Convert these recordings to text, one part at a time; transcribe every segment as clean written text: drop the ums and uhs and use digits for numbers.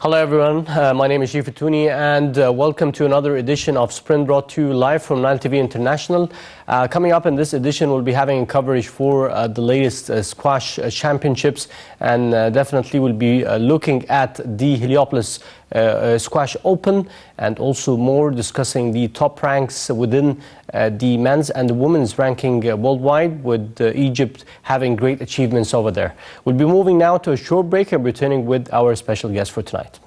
Hello everyone, my name is Shifatuni and welcome to another edition of Sprint brought to you live from Nile TV International. Coming up in this edition, we'll be having coverage for the latest squash championships, and definitely we'll be looking at the Heliopolis Squash Open, and also more discussing the top ranks within the men's and the women's ranking worldwide, with Egypt having great achievements over there. We'll be moving now to a short break and returning with our special guest for tonight.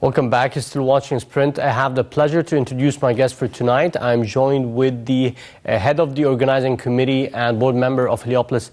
Welcome back. You're still watching Sprint. I have the pleasure to introduce my guest for tonight. I'm joined with the head of the organizing committee and board member of Heliopolis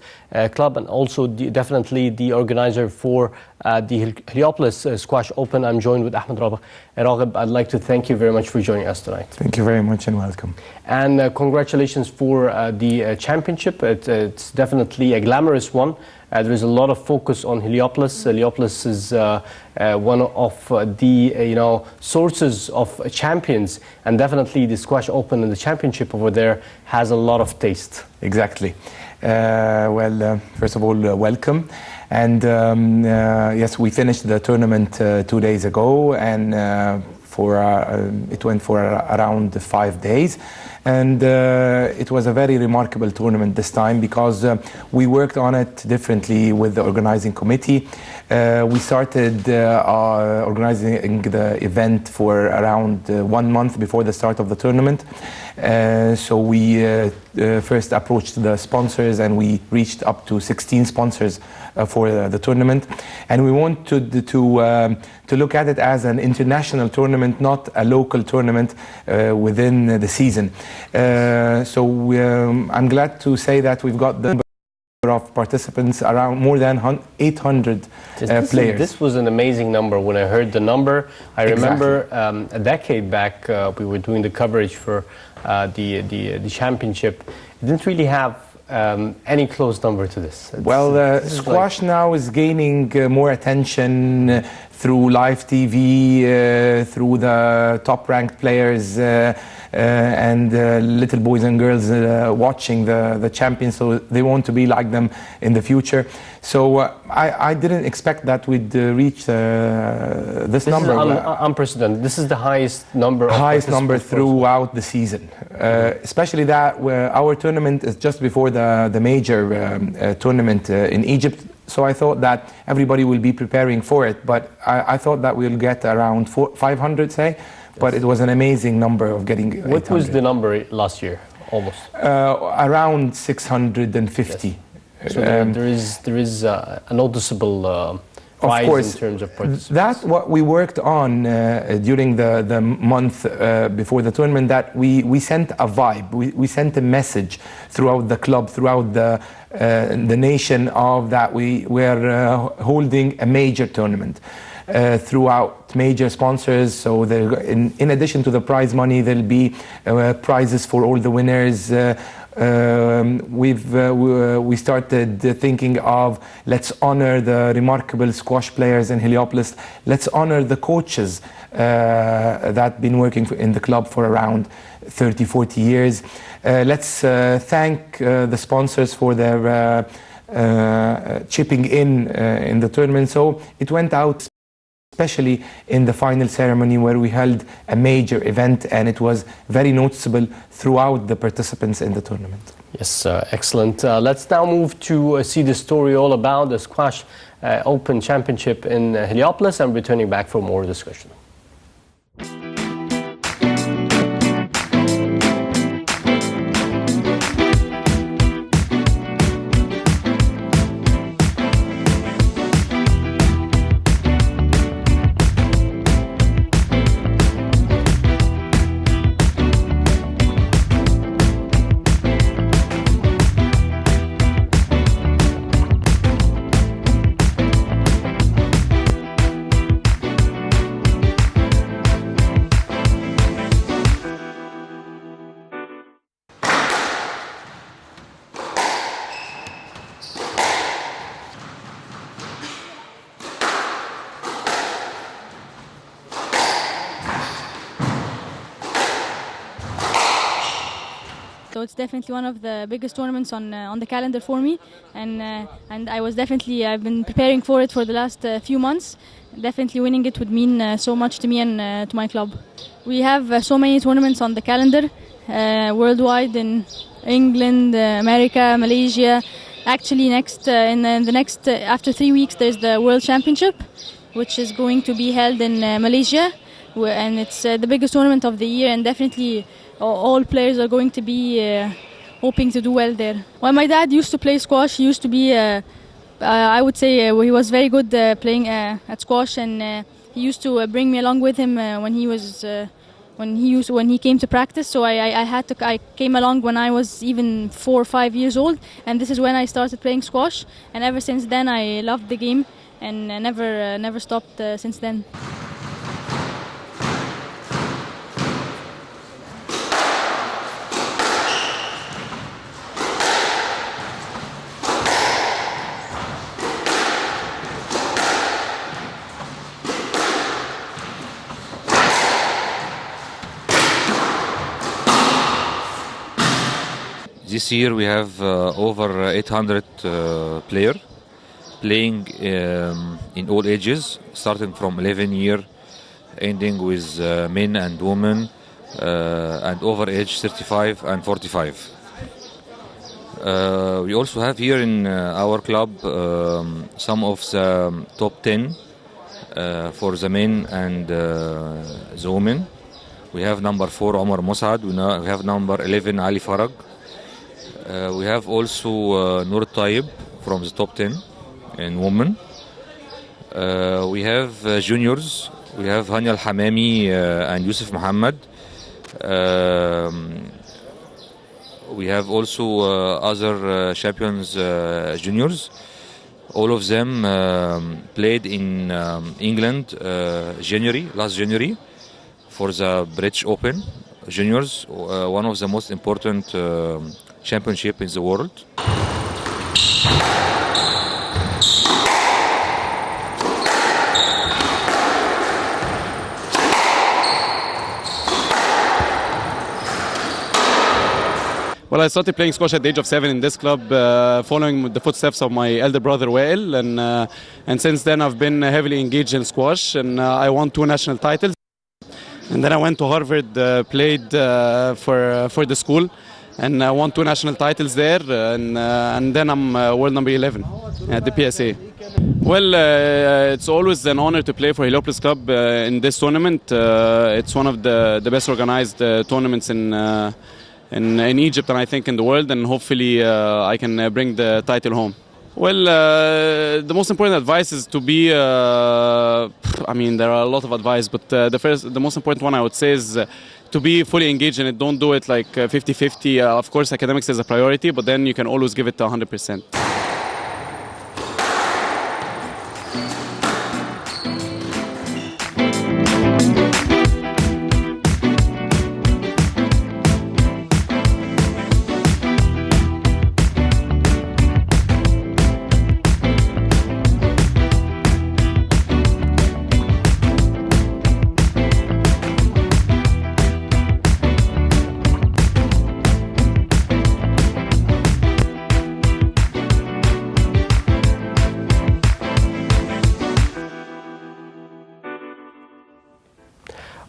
Club, and also definitely the organizer for the Heliopolis Squash Open. I'm joined with Ahmad. راغب, I'd like to thank you very much for joining us tonight. Thank you very much and welcome. And congratulations for the championship. It's definitely a glamorous one. There is a lot of focus on Heliopolis. Heliopolis is one of the sources of champions, and definitely the Squash Open and the championship over there has a lot of taste. Exactly. First of all, welcome. And yes, we finished the tournament 2 days ago, and it went for around 5 days. And it was a very remarkable tournament this time because we worked on it differently with the organizing committee. We started organizing the event for around 1 month before the start of the tournament. So we first approached the sponsors, and we reached up to 16 sponsors for the tournament. And we wanted to look at it as an international tournament, not a local tournament within the season. I'm glad to say that we've got the number of participants around more than 800 players. This was an amazing number. When I heard the number, I remember a decade back we were doing the coverage for the championship. It didn't really have any close number to this. Squash now is gaining more attention through live TV, through the top-ranked players, and little boys and girls watching the champions, so they want to be like them in the future. So I didn't expect that we'd reach this number. Is unprecedented. This is the highest number. Highest number throughout the season, especially that our tournament is just before the major tournament in Egypt. So I thought that everybody will be preparing for it, but I thought that we'll get around 500, say. But it was an amazing number of getting 800. What was the number last year, almost? Around 650. Yes. So there is a noticeable rise in terms of participants. That's what we worked on during the month before the tournament, that we sent a vibe, we sent a message throughout the club, throughout the nation, of that we were holding a major tournament. Throughout major sponsors, so in addition to the prize money, there'll be prizes for all the winners. We started thinking of, let's honor the remarkable squash players in Heliopolis. Let's honor the coaches that been working in the club for around 30-40 years. Let's thank the sponsors for their chipping in the tournament. So it went out, especially in the final ceremony where we held a major event, and it was very noticeable throughout the participants in the tournament. Yes, excellent. Let's now move to see the story all about the Squash Open Championship in Heliopolis, and returning back for more discussion. So it's definitely one of the biggest tournaments on the calendar for me, and I've been preparing for it for the last few months. Definitely winning it would mean so much to me and to my club. We have so many tournaments on the calendar worldwide in England, America, Malaysia. Actually, after 3 weeks, there's the World Championship, which is going to be held in Malaysia, and it's the biggest tournament of the year, and definitely all players are going to be hoping to do well there. Well, my dad used to play squash. He used to be, I would say, he was very good playing at squash, and he used to bring me along with him when he came to practice. So I came along when I was even 4 or 5 years old, and this is when I started playing squash. And ever since then, I loved the game and never stopped since then. This year we have over 800 players playing in all ages, starting from 11 years, ending with men and women, and over age 35 and 45. We also have here in our club some of the top 10 for the men and the women. We have number 4 Omar Mossad, we have number 11 Ali Farag. We have also Noor Taib from the top 10 in women. We have juniors. We have Hania Al-Hamami and Yusuf Muhammad. We have also other champions juniors. All of them played in England last January for the British Open juniors, one of the most important championship in the world. Well, I started playing squash at the age of 7 in this club, following the footsteps of my elder brother Wael, and since then I've been heavily engaged in squash, and I won 2 national titles. And then I went to Harvard, played for the school, and won 2 national titles there, and then I'm world number 11 at the PSA. Well, it's always an honor to play for Heliopolis Club in this tournament. It's one of the best organized tournaments in Egypt, and I think in the world, and hopefully I can bring the title home. Well, the most important advice is to be, I mean, there are a lot of advice, but the most important one I would say is to be fully engaged in it. Don't do it like 50-50. Of course, academics is a priority, but then you can always give it 100%.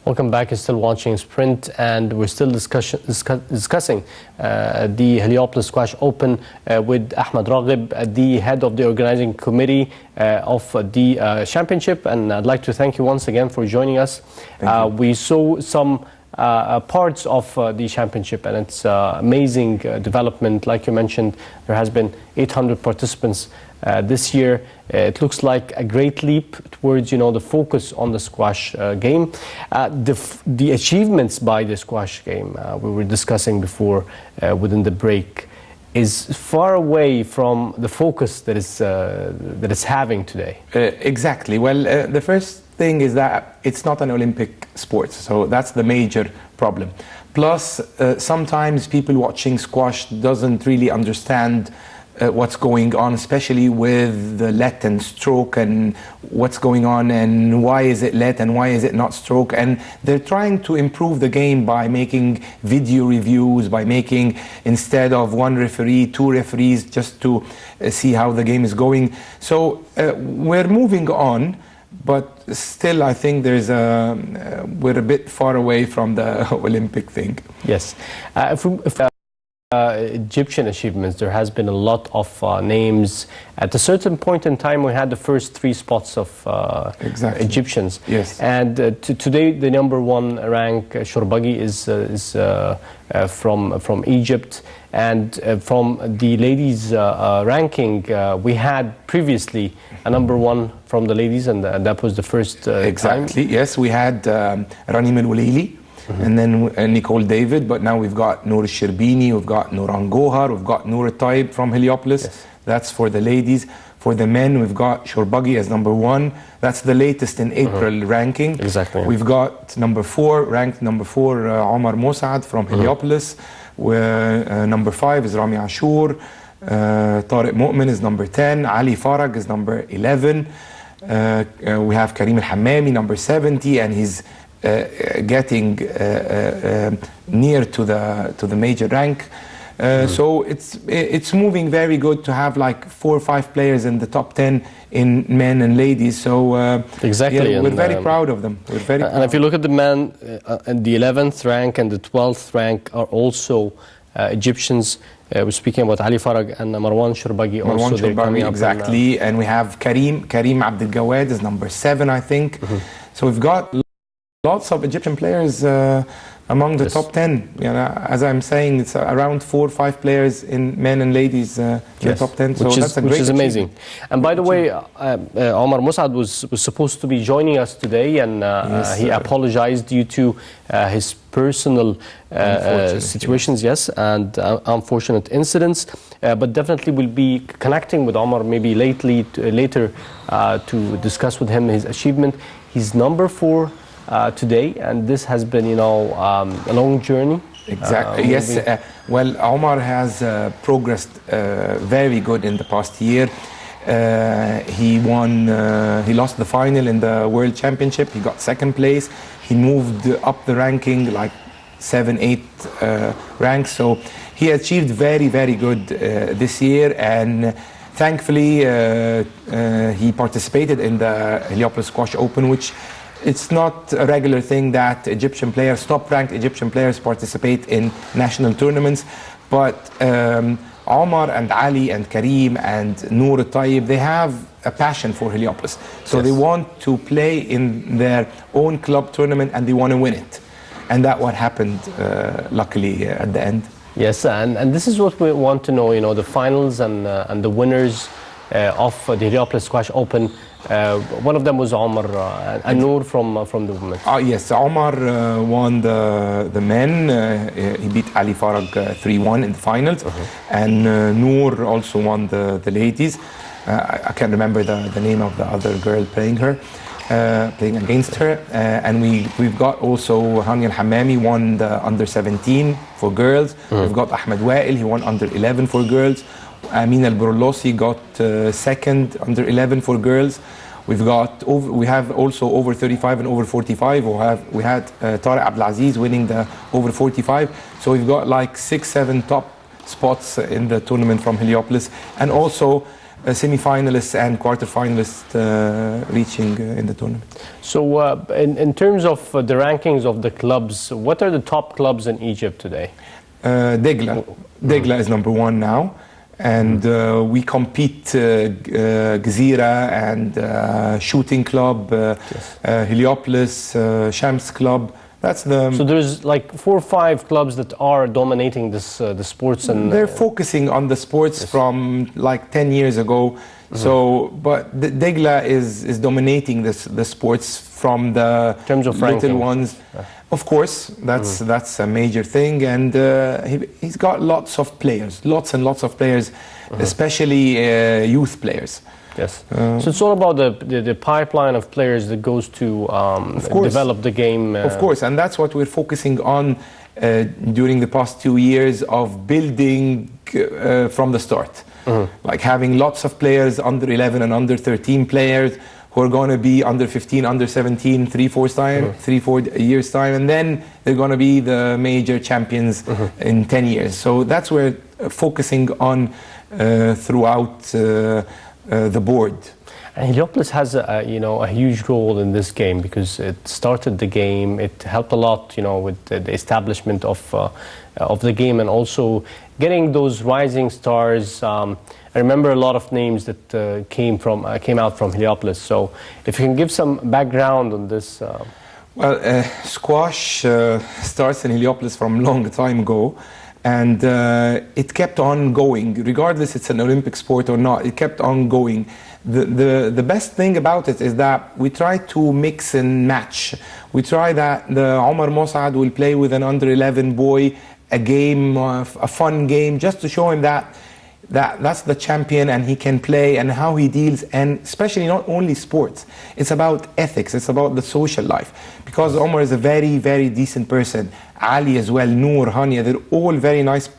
Welcome back. You're still watching Sprint, and we're still discussing the Heliopolis Squash Open with Ahmad Raghib, the head of the organizing committee of the championship. And I'd like to thank you once again for joining us. We saw some parts of the championship, and it's amazing development. Like you mentioned, there has been 800 participants this year. It looks like a great leap towards, the focus on the squash game. The achievements by the squash game we were discussing before within the break is far away from the focus that it's having today. Exactly. Well, the first thing is that it's not an Olympic sport, so that's the major problem. Plus, sometimes people watching squash doesn't really understand what's going on, especially with the let and stroke, and what's going on, and why is it let and why is it not stroke. And they're trying to improve the game by making video reviews, by making, instead of one referee, 2 referees, just to see how the game is going. So we're moving on, but still I think we're a bit far away from the Olympic thing. Yes. Egyptian achievements, there has been a lot of names. At a certain point in time, we had the first 3 spots of Egyptians. Yes. And today, the #1 rank, Shorbagy, is from Egypt. And from the ladies' ranking, we had previously a #1 from the ladies, and that was the first exactly. time. Yes, we had Ranim El-Waleili. And then Nicole David, but now we've got Noor Sherbini, we've got Nouran Gohar, we've got Noor Taib from Heliopolis. Yes. That's for the ladies. For the men, we've got Shorbagy as #1. That's the latest in April ranking. Exactly. We've got #4, ranked #4, Omar Mosaad from Heliopolis. #5 is Rami Ashour. Tariq Mu'min is #10. Ali Farag is #11. We have Karim Al-Hammami, #70, and he's getting near to the major rank. So it's moving very good to have like 4 or 5 players in the top 10 in men and ladies. So exactly, yeah, we're very proud of them. We're very and if you look at the men, the 11th rank and the 12th rank are also Egyptians. We're speaking about Ali Farag and Marwan Shorbagy also. Marwan Shorbagy, exactly. And we have Karim Abdel Gawad is #7, I think. So we've got lots of Egyptian players among the top 10. You know, as I'm saying, it's around 4 or 5 players in men and ladies in the top 10. So that's a great which is amazing. And by the way, Omar Mosaad was supposed to be joining us today, and he apologized due to his personal situations, yes, and unfortunate incidents. But definitely we'll be connecting with Omar maybe later to discuss with him his achievement. He's #4 today, and this has been, you know, a long journey. Exactly. Yes. Well, Omar has progressed very good in the past year. He won. He lost the final in the World Championship. He got 2nd place. He moved up the ranking like 7, 8 ranks. So he achieved very, very good this year, and thankfully he participated in the Heliopolis Squash Open, which it's not a regular thing that Egyptian players, top-ranked Egyptian players, participate in national tournaments. But Omar and Ali and Karim and Noor Taib, they have a passion for Heliopolis. So they want to play in their own club tournament, and they want to win it. And that's what happened, luckily, at the end. Yes, and this is what we want to know, you know, the finals and the winners of the Heliopolis Squash Open. One of them was Omar and Noor from the women. Yes, Omar won the men. He beat Ali Farag 3-1 in the finals. And Noor also won the ladies. I can't remember the name of the other girl playing against her. And we've got also Hani Al-Hammami won the under-17 for girls. We've got Ahmed Wa'il, he won under-11 for girls. Amin Al-Burlosi got 2nd under-11 for girls. We have also over 35 and over 45. We had Tariq Abdelaziz winning the over 45. So we've got like 6, 7 top spots in the tournament from Heliopolis, and also semi-finalists and quarter-finalists reaching in the tournament. So in terms of the rankings of the clubs, what are the top clubs in Egypt today? Degla is #1 now. And we compete Gezira and Shooting Club, Heliopolis, Shams Club. That's the. So there's like 4 or 5 clubs that are dominating this the sports, and they're focusing on the sports from like 10 years ago. So, but Degla is dominating the sports from the in terms of little ranking. ones. Of course, that's a major thing, and he's got lots and lots of players, especially youth players. Yes. So it's all about the pipeline of players that goes to develop the game. Of course, and that's what we're focusing on during the past 2 years of building from the start. like having lots of players, under 11 and under 13 players, who are going to be under 15, under 17, 3-4 years time, and then they're going to be the major champions in 10 years. So that's where focusing on throughout the board. And Heliopolis has a huge role in this game because it started the game. It helped a lot, with the establishment of the game, and also getting those rising stars. I remember a lot of names that came out from Heliopolis. So if you can give some background on this. Well, squash starts in Heliopolis from a long time ago, and it kept on going, regardless it's an Olympic sport or not. It kept on going. The best thing about it is that we try to mix and match. We try that the Omar Mosad will play with an under 11 boy, a game, a fun game, just to show him that's the champion and he can play, and how he deals, and especially not only sports. It's about ethics, it's about the social life, because Omar is a very, very decent person. Ali as well, Noor, Hania, they're all very nice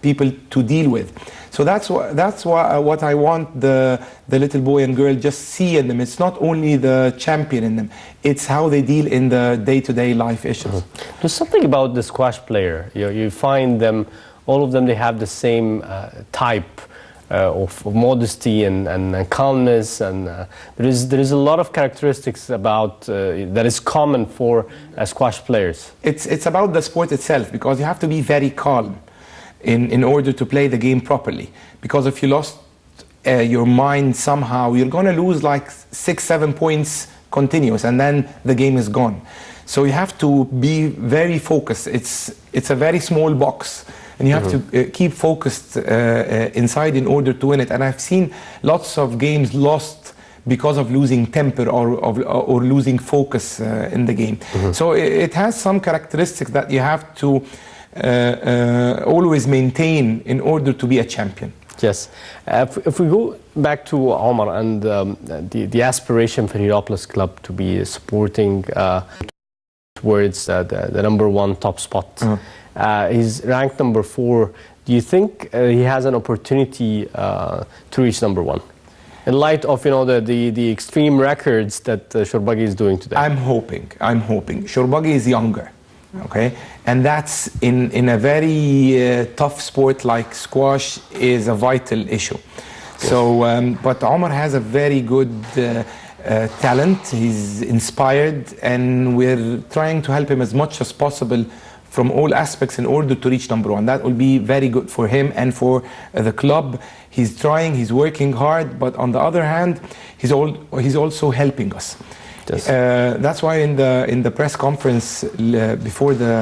people to deal with. So that's what I want the little boy and girl just see in them. It's not only the champion in them, it's how they deal in the day-to-day life issues. There's something about the squash player. You find them, all of them, they have the same type of modesty and calmness, and there is a lot of characteristics about that is common for squash players. It's about the sport itself, because you have to be very calm in order to play the game properly. Because if you lost your mind somehow, you're going to lose like 6-7 points continuous, and then the game is gone. So you have to be very focused. It's a very small box, and you have to keep focused inside in order to win it. And I've seen lots of games lost because of losing temper or losing focus in the game. So it has some characteristics that you have to always maintain in order to be a champion. Yes. If we go back to Omar and the aspiration for Heliopolis Club to be supporting towards the #1 top spot. He's ranked #4. Do you think he has an opportunity to reach #1? In light of the extreme records that Shorbagy is doing today. I'm hoping. Shorbagy is younger, okay, and that's in a very tough sport like squash is a vital issue. So, but Omar has a very good talent. He's inspired, and we're trying to help him as much as possible from all aspects in order to reach #1. That will be very good for him and for the club. He's trying, he's working hard, but on the other hand, he's also helping us. Yes. That's why in the press conference before the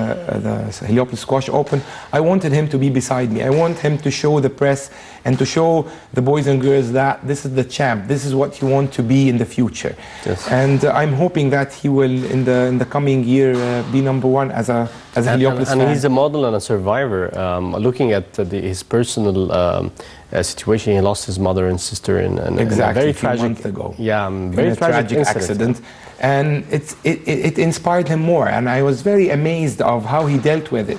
Heliopolis Squash Open, I wanted him to be beside me. I want him to show the press and to show the boys and girls that this is the champ. This is what you want to be in the future. Yes. And I'm hoping that he will in the coming year be #1 as a Heliopolis fan. And he's a model and a survivor. Looking at his personal situation, he lost his mother and sister in a very tragic months ago. Yeah, very tragic accident. And it inspired him more, and I was very amazed of how he dealt with it.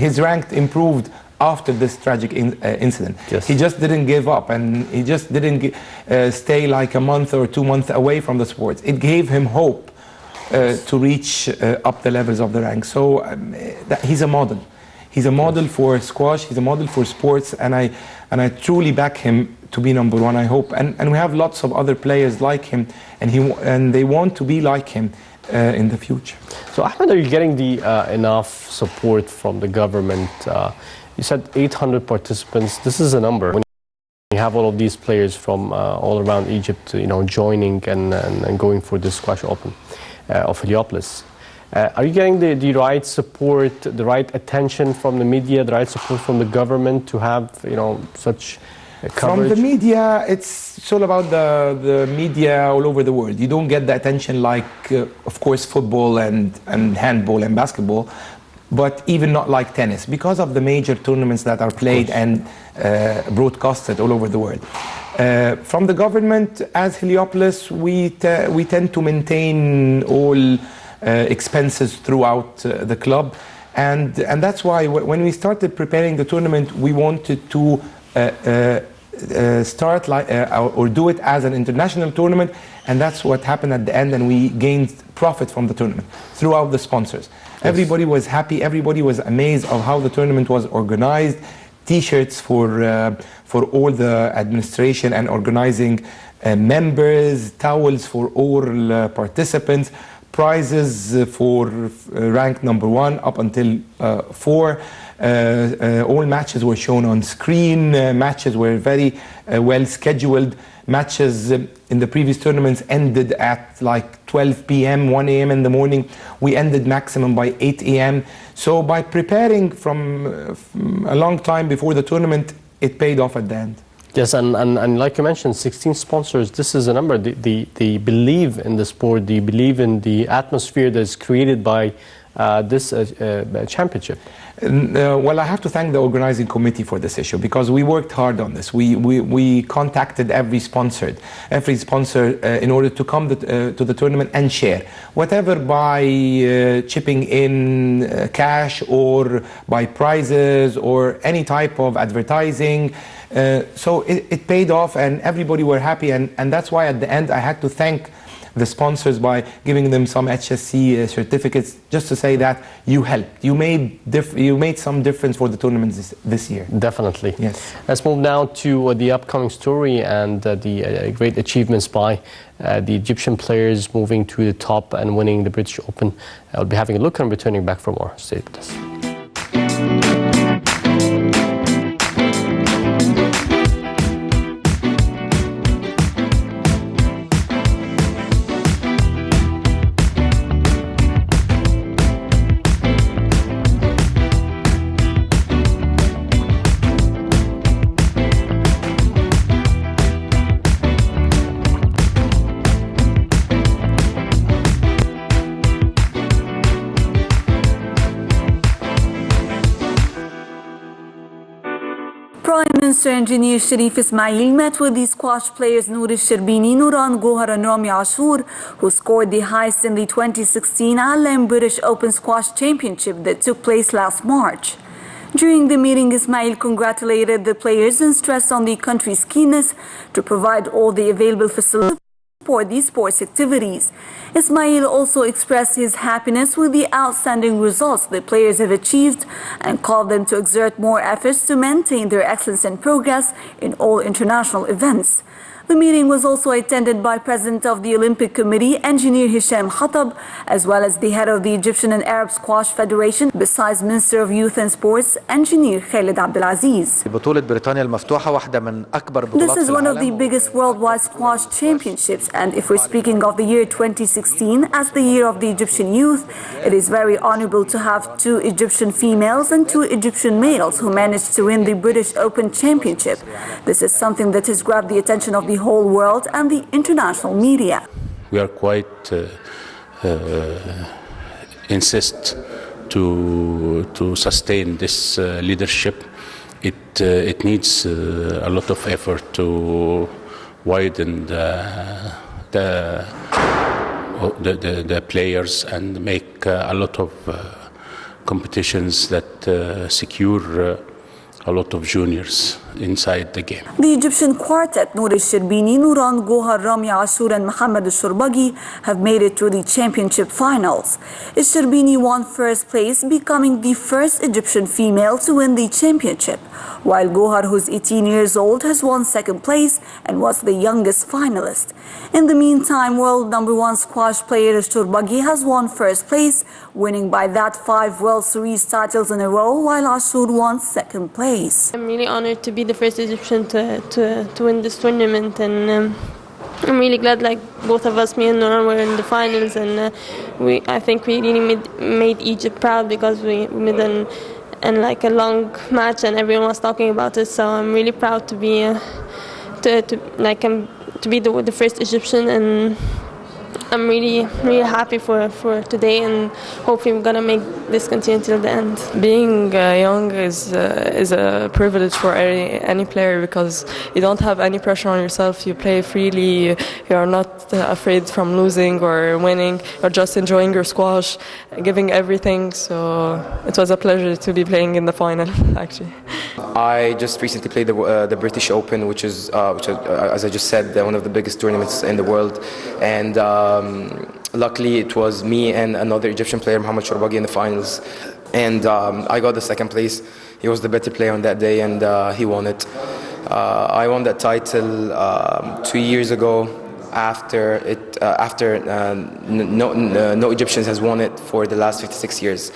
His rank improved after this tragic incident. Yes. He just didn't give up, and he just didn't stay like a month or 2 months away from the sport. It gave him hope to reach up the levels of the rank. So he's a model. He's a model for squash. He's a model for sports, and I truly back him to be #1. I hope, and we have lots of other players like him, and they want to be like him in the future. So, Ahmed, are you getting enough support from the government? You said 800 participants. This is a number. When you have all of these players from all around Egypt, joining and going for the Squash Open of Heliopolis. Are you getting the right support, the right attention from the media, the right support from the government to have such coverage? From the media, it's all about the media all over the world. You don't get the attention like, of course, football and handball and basketball, but even not like tennis, because of the major tournaments that are played and broadcasted all over the world. From the government, as Heliopolis, we tend to maintain all expenses throughout the club, and that's why when we started preparing the tournament, we wanted to start like or do it as an international tournament, and that's what happened at the end, and we gained profit from the tournament throughout the sponsors. Yes. Everybody was happy, everybody was amazed of how the tournament was organized. T-shirts for all the administration and organizing members, towels for all participants, prizes for rank number 1 up until 4. All matches were shown on screen. Matches were very well scheduled. Matches in the previous tournaments ended at like 12 p.m., 1 a.m. in the morning. We ended maximum by 8 a.m. So by preparing from a long time before the tournament, it paid off at the end. Yes, and like you mentioned, 16 sponsors, this is a number. They believe in the sport, they believe in the atmosphere that's created by this championship. Well, I have to thank the organizing committee for this issue, because we worked hard on this. We contacted every sponsor in order to come to the tournament and share, whatever by chipping in cash or by prizes or any type of advertising. So it paid off, and everybody were happy, and that's why at the end I had to thank the sponsors by giving them some HSC certificates, just to say that you helped. You made some difference for the tournaments this year. Definitely. Yes. Let's move now to the upcoming story and the great achievements by the Egyptian players moving to the top and winning the British Open. I'll be having a look and returning back for more. Stay with us. Prime Minister Engineer Sharif Ismail met with the squash players Noor Sherbini, Nuran Gohar and Rami Ashour, who scored the highest in the 2016 Al-Ain British Open Squash Championship that took place last March. During the meeting, Ismail congratulated the players and stressed on the country's keenness to provide all the available facilities for these sports activities. Ismail also expressed his happiness with the outstanding results the players have achieved and called them to exert more efforts to maintain their excellence and progress in all international events. The meeting was also attended by President of the Olympic Committee, Engineer Hisham Khatab, as well as the head of the Egyptian and Arab Squash Federation, besides Minister of Youth and Sports, Engineer Khalid Abdelaziz. This is one of the biggest worldwide squash championships, and if we're speaking of the year 2016 as the year of the Egyptian youth, it is very honorable to have 2 Egyptian females and 2 Egyptian males who managed to win the British Open Championship. This is something that has grabbed the attention of the whole world and the international media. We are quite insist to sustain this leadership. It needs a lot of effort to widen the players and make a lot of competitions that secure a lot of juniors inside the game. The Egyptian quartet Noor Sherbini, Nuran Gohar, Rami Ashour and Mohammed Shourbaghi have made it to the championship finals. Sherbini won first place, becoming the first Egyptian female to win the championship, while Gohar, who's 18 years old, has won second place and was the youngest finalist. In the meantime, world #1 squash player Shourbaghi has won first place, winning by that 5 World Series titles in a row, while Ashour won second place. I'm really honored to be the first Egyptian to win this tournament, and I'm really glad like both of us, me and Noran, were in the finals, and I think we really made Egypt proud because we made like a long match and everyone was talking about it. So I'm really proud to be to be the first Egyptian, and I'm really happy for today, and hopefully we're gonna make this continue till the end. Being young is a privilege for any player because you don't have any pressure on yourself. You play freely. You are not afraid from losing or winning. You're just enjoying your squash, giving everything. So it was a pleasure to be playing in the final, actually. I just recently played the British Open, which is, as I just said, one of the biggest tournaments in the world. And luckily, it was me and another Egyptian player, Mohamed Shorbagy, in the finals. And I got the second place. He was the better player on that day, and he won it. I won that title 2 years ago. After no Egyptians has won it for the last 56 years.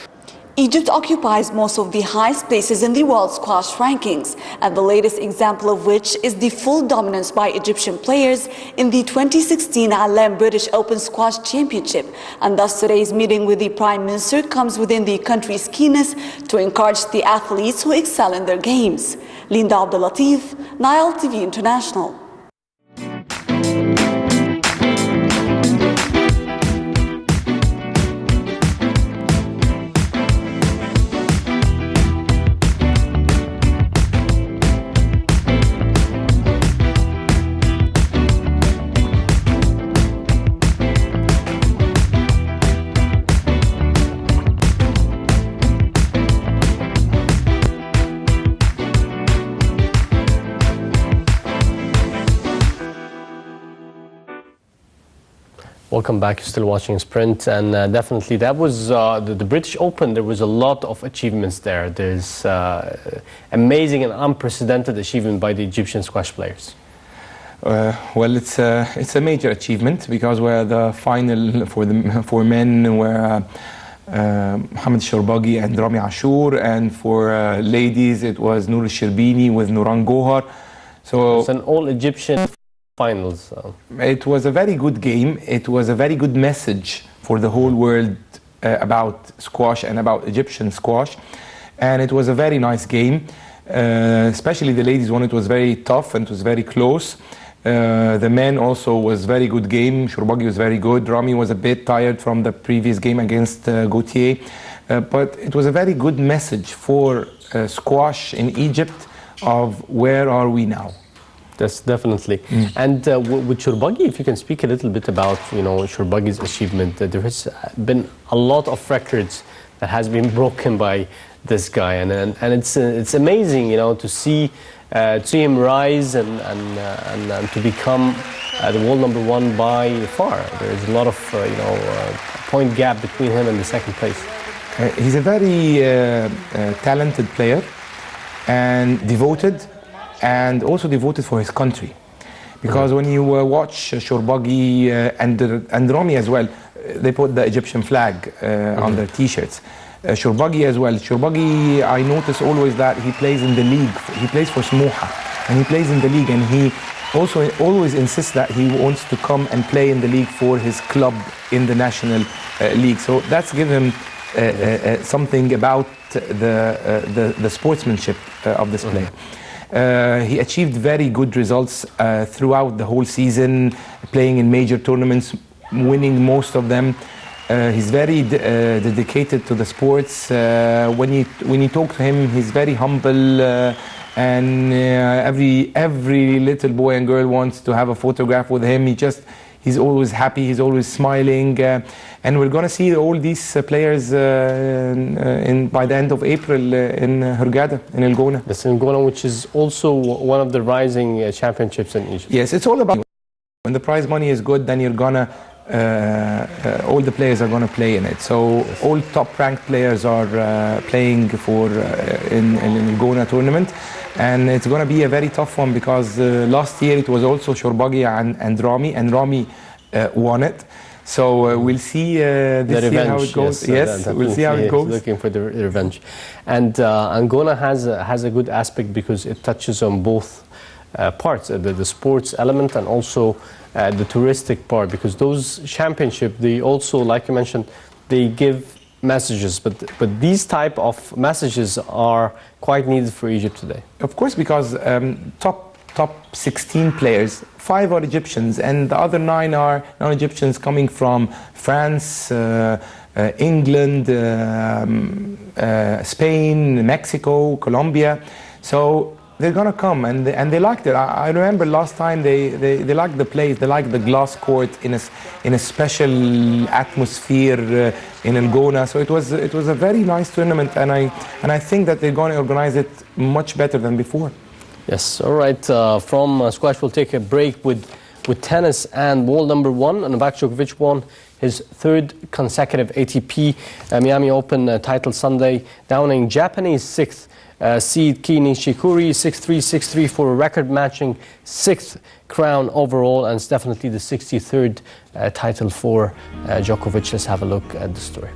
Egypt occupies most of the highest places in the world squash rankings, and the latest example of which is the full dominance by Egyptian players in the 2016 British Open Squash Championship. And thus today's meeting with the Prime Minister comes within the country's keenness to encourage the athletes who excel in their games. Linda Abdulatif, Nile TV International. Welcome back. You're still watching Sprint, and definitely that was the British Open. There was a lot of achievements there. There's amazing and unprecedented achievement by the Egyptian squash players. Well, it's a major achievement because we're the final for men were Mohamed Shorbagy and Rami Ashour, and for ladies it was Nour Sherbini with Nouran Gohar. So it's an all-Egyptian finals. It was a very good game. It was a very good message for the whole world about squash and about Egyptian squash, and it was a very nice game. Especially the ladies one, it was very tough and it was very close. The men also was very good game. Shorbagy was very good. Rami was a bit tired from the previous game against Gauthier, but it was a very good message for squash in Egypt of where are we now. That's definitely. And with Shorbagy, if you can speak a little bit about, Shorbagy's achievement. There has been a lot of records that has been broken by this guy, and it's amazing, to see him rise and to become the world #1 by far. There's a lot of point gap between him and the second place. He's a very talented player and devoted. And also devoted for his country, because when you watch Shorbagy and Rami as well, they put the Egyptian flag on their T-shirts. Shorbagy as well. Shorbagy, I notice always that he plays in the league. He plays for Smoha, and he plays in the league, and he also always insists that he wants to come and play in the league for his club in the national league. So that's given him something about the sportsmanship of this player. He achieved very good results throughout the whole season, playing in major tournaments, winning most of them. He's very dedicated to the sports. When you talk to him, he's very humble, and every little boy and girl wants to have a photograph with him. He's always happy, he's always smiling, and we're going to see all these players by the end of April in Hurghada, in El Gona. That's in Gona, which is also one of the rising championships in Egypt. Yes, it's all about when the prize money is good, then you're gonna all the players are going to play in it. So all top-ranked players are playing for in the Gona tournament, and it's going to be a very tough one because last year it was also Shorbagy and Rami won it. So we'll see this year how it goes. Yes, we'll see how it goes. Looking for the revenge, and Gona has a good aspect because it touches on both parts, the sports element and also the touristic part, because those championships, they also, like you mentioned, they give messages, but these type of messages are quite needed for Egypt today. Of course, because top 16 players, 5 are Egyptians and the other 9 are non-Egyptians coming from France, England, Spain, Mexico, Colombia. So they're gonna come, and they liked it. I remember last time they liked the place, they liked the glass court in a special atmosphere in El Gona. So it was a very nice tournament, and I think that they're going to organize it much better than before. Yes. All right. From squash, we'll take a break with tennis and world number 1. Novak Djokovic won his 3rd consecutive ATP Miami Open title Sunday, downing Japanese 6th seed Kei Nishikori 6-3, 6-3 for a record-matching 6th crown overall, and it's definitely the 63rd title for Djokovic. Let's have a look at the story.